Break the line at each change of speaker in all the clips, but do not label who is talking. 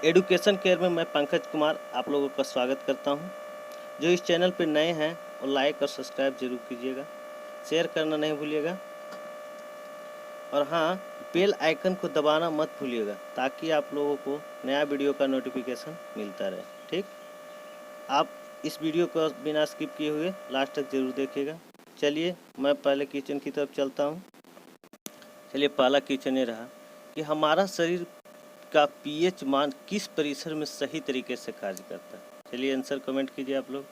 Education care में मैं पंकज कुमार आप लोगों का स्वागत करता हूं। जो इस चैनल पर नए हैं वो लाइक और सब्सक्राइब जरूर कीजिएगा, शेयर करना नहीं भूलिएगा और हाँ, बेल आइकन को दबाना मत भूलिएगा ताकि आप लोगों को नया वीडियो का नोटिफिकेशन मिलता रहे। ठीक, आप इस वीडियो को बिना स्किप किए हुए लास्ट तक जरूर देखिएगा। चलिए मैं पहले क्वेश्चन की तरफ चलता हूँ। चलिए पहला क्वेश्चन ये रहा कि हमारा शरीर का पीएच मान किस परिसर में सही तरीके से कार्य करता है। चलिए आंसर कमेंट कीजिए आप लोग,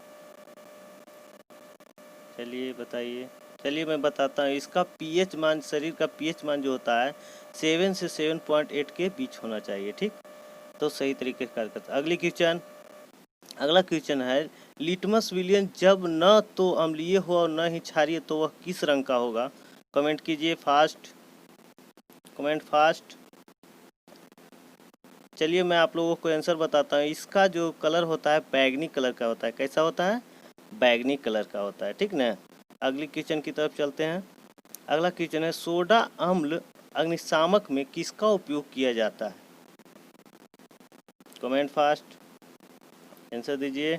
चलिए बताइए। चलिए मैं बताता हूँ, इसका पीएच मान, शरीर का पीएच मान जो होता है 7 से 7.8 के बीच होना चाहिए। ठीक, तो सही तरीके से कार्य करता है। अगला क्वेश्चन है, लिटमस विलियन जब न तो अम्लीय हो और न ही क्षारीय तो वह किस रंग का होगा। कमेंट कीजिए फास्ट, कमेंट फास्ट। चलिए मैं आप लोगों को आंसर बताता हूँ। इसका जो कलर होता है बैगनी कलर का होता है। कैसा होता है? बैगनी कलर का होता है। ठीक ना। अगली क्वेश्चन की तरफ चलते हैं। अगला क्वेश्चन है, सोडा अम्ल अग्निशामक में किसका उपयोग किया जाता है। कमेंट फास्ट, आंसर दीजिए।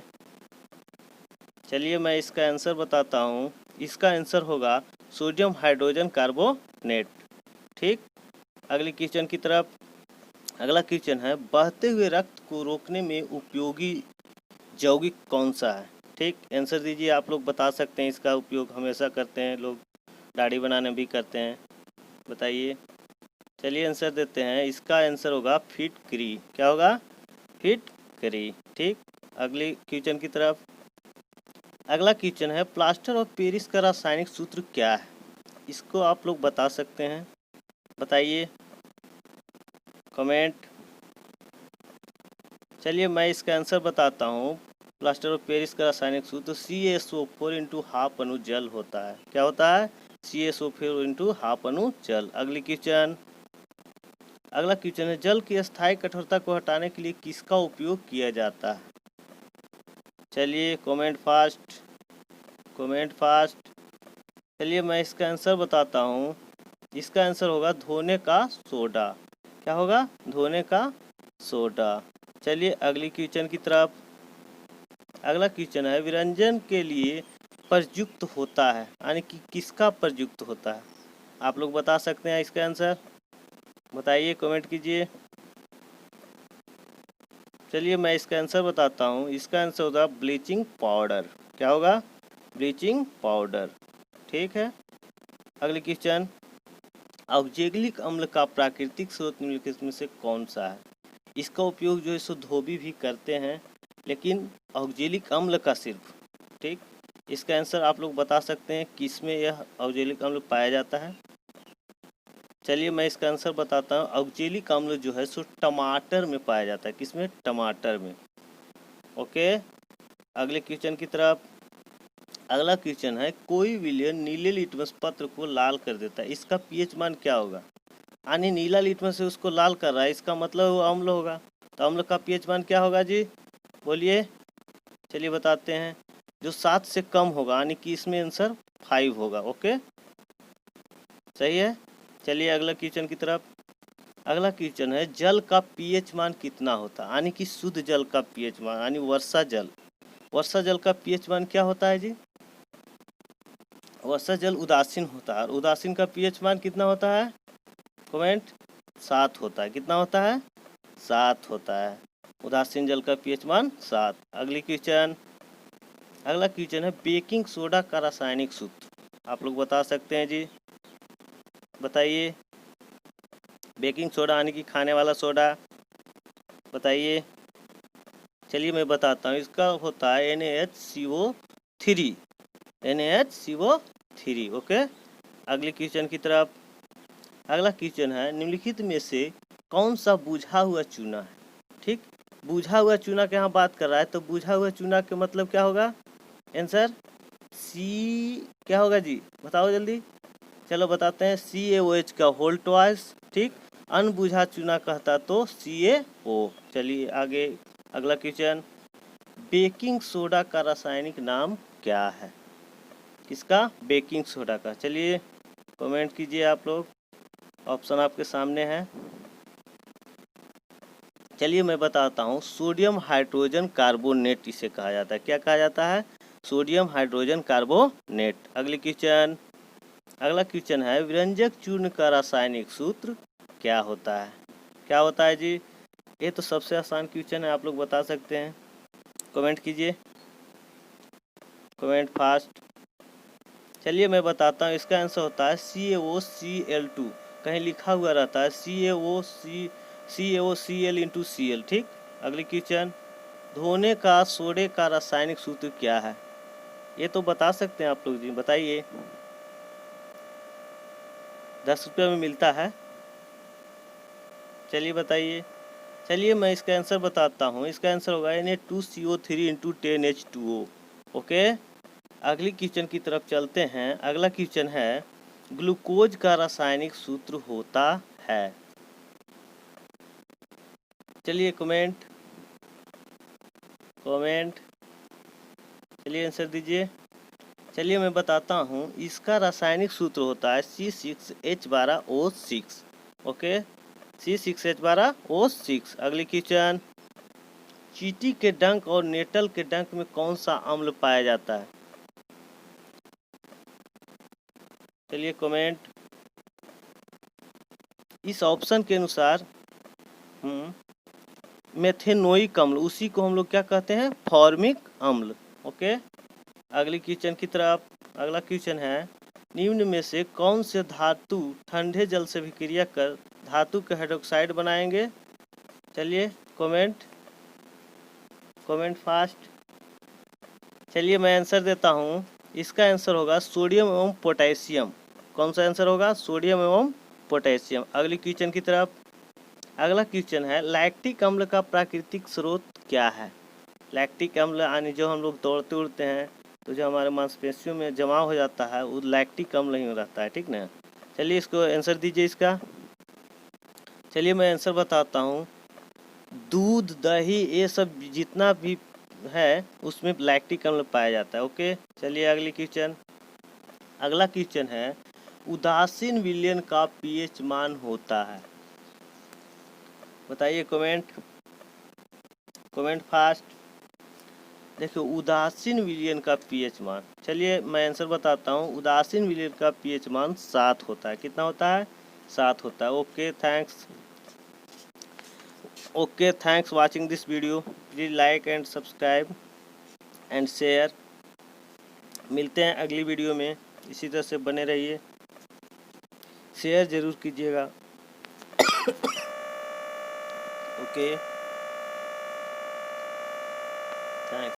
चलिए मैं इसका आंसर बताता हूँ। इसका आंसर होगा सोडियम हाइड्रोजन कार्बोनेट। ठीक, अगली क्वेश्चन की तरफ। अगला क्वेश्चन है, बहते हुए रक्त को रोकने में उपयोगी यौगिक कौन सा है। ठीक, आंसर दीजिए। आप लोग बता सकते हैं, इसका उपयोग हमेशा करते हैं लोग, दाढ़ी बनाने भी करते हैं। बताइए। चलिए आंसर देते हैं। इसका आंसर होगा फिटकरी। क्या होगा? फिटकरी। ठीक, अगली क्वेश्चन की तरफ। अगला क्वेश्चन है, प्लास्टर ऑफ पेरिस का रासायनिक सूत्र क्या है। इसको आप लोग बता सकते हैं, बताइए, कमेंट। चलिए मैं इसका आंसर बताता हूँ। प्लास्टर ऑफ पेरिस का रासायनिक सूत्र CaSO4 इंटू हाफ अणु जल होता है। क्या होता है? CaSO4 इंटू हाफ अणु जल। अगला क्वेश्चन है, जल की अस्थायी कठोरता को हटाने के लिए किसका उपयोग किया जाता है। चलिए कमेंट फास्ट, कमेंट फास्ट। चलिए मैं इसका आंसर बताता हूँ। इसका आंसर होगा धोने का सोडा। क्या होगा? धोने का सोडा। चलिए अगली क्वेश्चन की तरफ। अगला क्वेश्चन है, विरंजन के लिए प्रयुक्त होता है, यानी कि किसका प्रयुक्त होता है। आप लोग बता सकते हैं इसका आंसर, बताइए, कमेंट कीजिए। चलिए मैं इसका आंसर बताता हूँ। इसका आंसर होगा ब्लीचिंग पाउडर। क्या होगा? Bleaching powder. ठीक है, अगली क्वेश्चन, ऑक्जेलिक अम्ल का प्राकृतिक स्रोत निम्नलिखित में से कौन सा है। इसका उपयोग जो है सो धोबी भी करते हैं, लेकिन ऑक्जेलिक अम्ल का सिर्फ। ठीक, इसका आंसर आप लोग बता सकते हैं किसमें यह ऑक्जेलिक अम्ल पाया जाता है। चलिए मैं इसका आंसर बताता हूँ। ऑक्जेलिक अम्ल जो है सो टमाटर में पाया जाता है। किसमें? टमाटर में। ओके, अगले क्वेश्चन की तरफ। अगला क्वेश्चन है, कोई विलयन नीले लिटमस पत्र को लाल कर देता है। इसका पीएच मान क्या होगा। यानी नीला लिटमस से उसको लाल कर रहा है, इसका मतलब वो अम्ल होगा। तो अम्ल का पीएच मान क्या होगा जी, बोलिए। चलिए बताते हैं। जो 7 से कम होगा, यानी कि इसमें आंसर 5 होगा। ओके, सही है। चलिए अगला क्वेश्चन की तरफ। अगला क्वेश्चन है, जल का पीएच मान कितना होता है, यानी कि शुद्ध जल का पीएच मान, यानी वर्षा जल। वर्षा जल का पीएच मान क्या होता है जी। वर्षा जल उदासीन होता है, और उदासीन का पीएच मान कितना होता है, कमेंट। 7 होता है। कितना होता है? 7 होता है। उदासीन जल का पीएच मान 7। अगला क्वेश्चन है, बेकिंग सोडा का रासायनिक सूत्र। आप लोग बता सकते हैं जी, बताइए। बेकिंग सोडा यानी कि खाने वाला सोडा, बताइए। चलिए मैं बताता हूँ। इसका होता है NaHCO3, NaHCO3। ओके, अगले क्वेश्चन की तरफ। अगला क्वेश्चन है, निम्नलिखित में से कौन सा बुझा हुआ चूना है। ठीक, बुझा हुआ चूना के यहाँ बात कर रहा है, तो बुझा हुआ चूना के मतलब क्या होगा, आंसर सी। क्या होगा जी, बताओ जल्दी। चलो बताते हैं, CaOH का होल ट्वाइस। ठीक, अनबुझा चूना कहता तो CaO। चलिए आगे अगला क्वेश्चन, बेकिंग सोडा का रासायनिक नाम क्या है। किसका? बेकिंग सोडा का। चलिए कमेंट कीजिए आप लोग, ऑप्शन आपके सामने है। चलिए मैं बताता हूँ, सोडियम हाइड्रोजन कार्बोनेट इसे कहा जाता है। क्या कहा जाता है? Sodium hydrogen carbonate. अगला क्वेश्चन है, व्यंजक चूर्ण का रासायनिक सूत्र क्या होता है? क्या होता है जी? ये तो सबसे आसान क्वेश्चन है, आप लोग बता सकते हैं। कमेंट कीजिए, कमेंट फास्ट। चलिए मैं बताता हूँ, इसका आंसर होता है CaOCl2। कहीं लिखा हुआ रहता है CaOCl इंटू Cl। ठीक। अगली क्वेश्चन, धोने का सोडे का रासायनिक सूत्र क्या है? ये तो बता सकते हैं आप लोग जी, बताइए। 10 रुपये में मिलता है। चलिए बताइए। चलिए मैं इसका आंसर बताता हूँ, इसका आंसर होगा Na2CO3 इंटू 10H2O। ओके। अगली क्वेश्चन की तरफ चलते हैं। अगला क्वेश्चन है, ग्लूकोज का रासायनिक सूत्र होता है। चलिए कमेंट, चलिए आंसर दीजिए। चलिए मैं बताता हूँ, इसका रासायनिक सूत्र होता है C6H12O6। Okay, C6H12O6। अगली क्वेश्चन, चींटी के डंक और नेटल के डंक में कौन सा अम्ल पाया जाता है? चलिए कमेंट। इस ऑप्शन के अनुसार मेथेनोइक अम्ल, उसी को हम लोग क्या कहते हैं? फॉर्मिक अम्ल। ओके। अगली क्वेश्चन की तरफ। अगला क्वेश्चन है, निम्न में से कौन से धातु ठंडे जल से विक्रिया कर धातु के हाइड्रोक्साइड बनाएंगे? चलिए कमेंट फास्ट। चलिए मैं आंसर देता हूँ, इसका आंसर होगा सोडियम एवं पोटेशियम। कौन सा आंसर होगा? सोडियम एवं पोटेशियम। अगली क्वेश्चन की तरफ। अगला क्वेश्चन है, लैक्टिक अम्ल का प्राकृतिक स्रोत क्या है? लैक्टिक अम्ल यानी जो हम लोग दौड़ते उड़ते हैं तो जो हमारे मांसपेशियों में जमा हो जाता है वो लैक्टिक अम्ल ही रहता है। ठीक ना। चलिए इसको आंसर दीजिए इसका। चलिए मैं आंसर बताता हूँ, दूध, दही, ये सब जितना भी है उसमें लैक्टिक अम्ल पाया जाता है। ओके। चलिए अगली क्वेश्चन। अगला क्वेश्चन है, उदासीन विलयन का पीएच मान होता है। बताइए कमेंट फास्ट। देखिए उदासीन विलयन का पीएच मान, चलिए मैं आंसर बताता हूँ, उदासीन विलयन का पीएच मान 7 होता है। कितना होता है? 7 होता है। Okay thanks watching this video. Please like and subscribe and share. मिलते हैं अगली वीडियो में, इसी तरह से बने रहिए, शेयर जरूर कीजिएगा। Okay thanks.